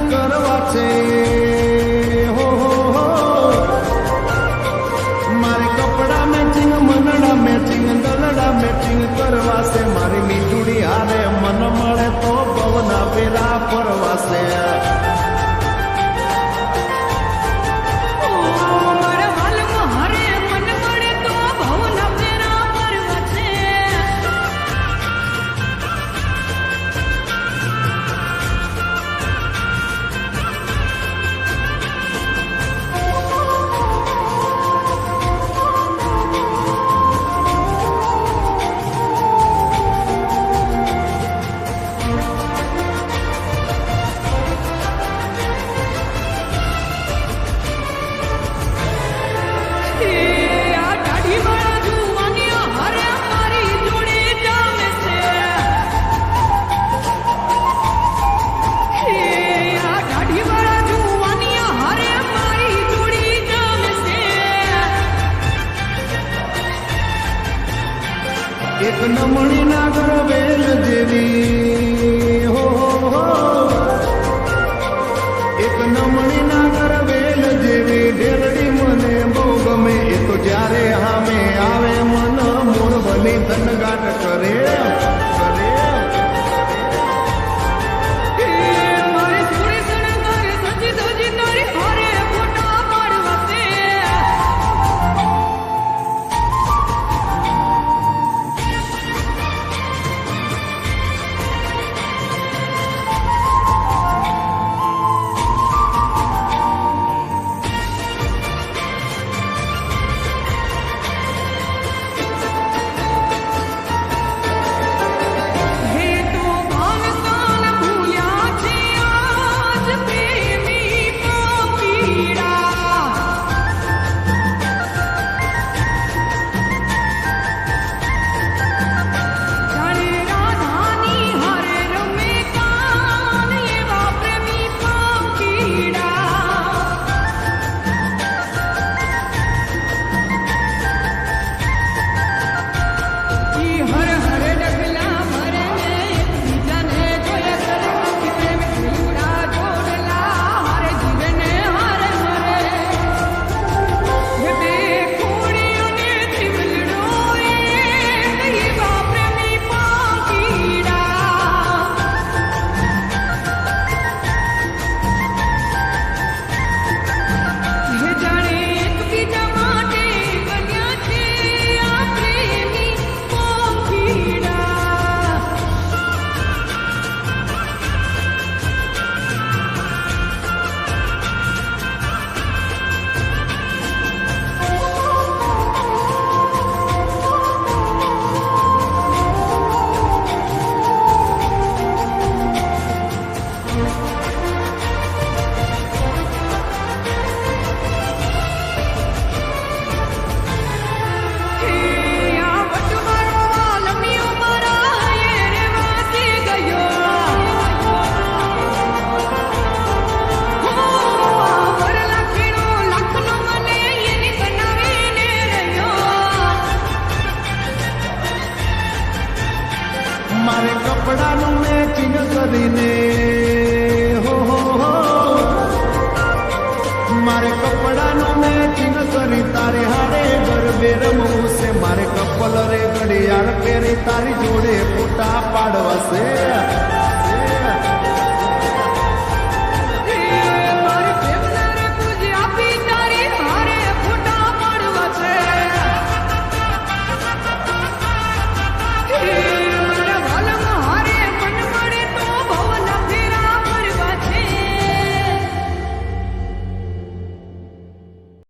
કરવા છે હો મારે કપડા મેચિંગ મનડા મેચિંગ દલડા મેચિંગ કરવા છે મારી મીઠુડી હારે મન મળે તો ભવના પેરા ફરવા છે એક નમણી નાગર વેલ જેવી હો એક નમણી નાગર વેલ જેવી ઢેલડી મને બહુ ગમે એ તો જ્યારે સામે આવે મન મૂળ બની ધનગાટ કરે મારે કપડાનું મેચિંગ કરીને હો મારે કપડાનું મેચિંગ કરી તારે હારે ગરબે રમવું છે મારે કપલ રે ઘડિયાળ પહેરી તારી જોડે ફોટા પાડવા છે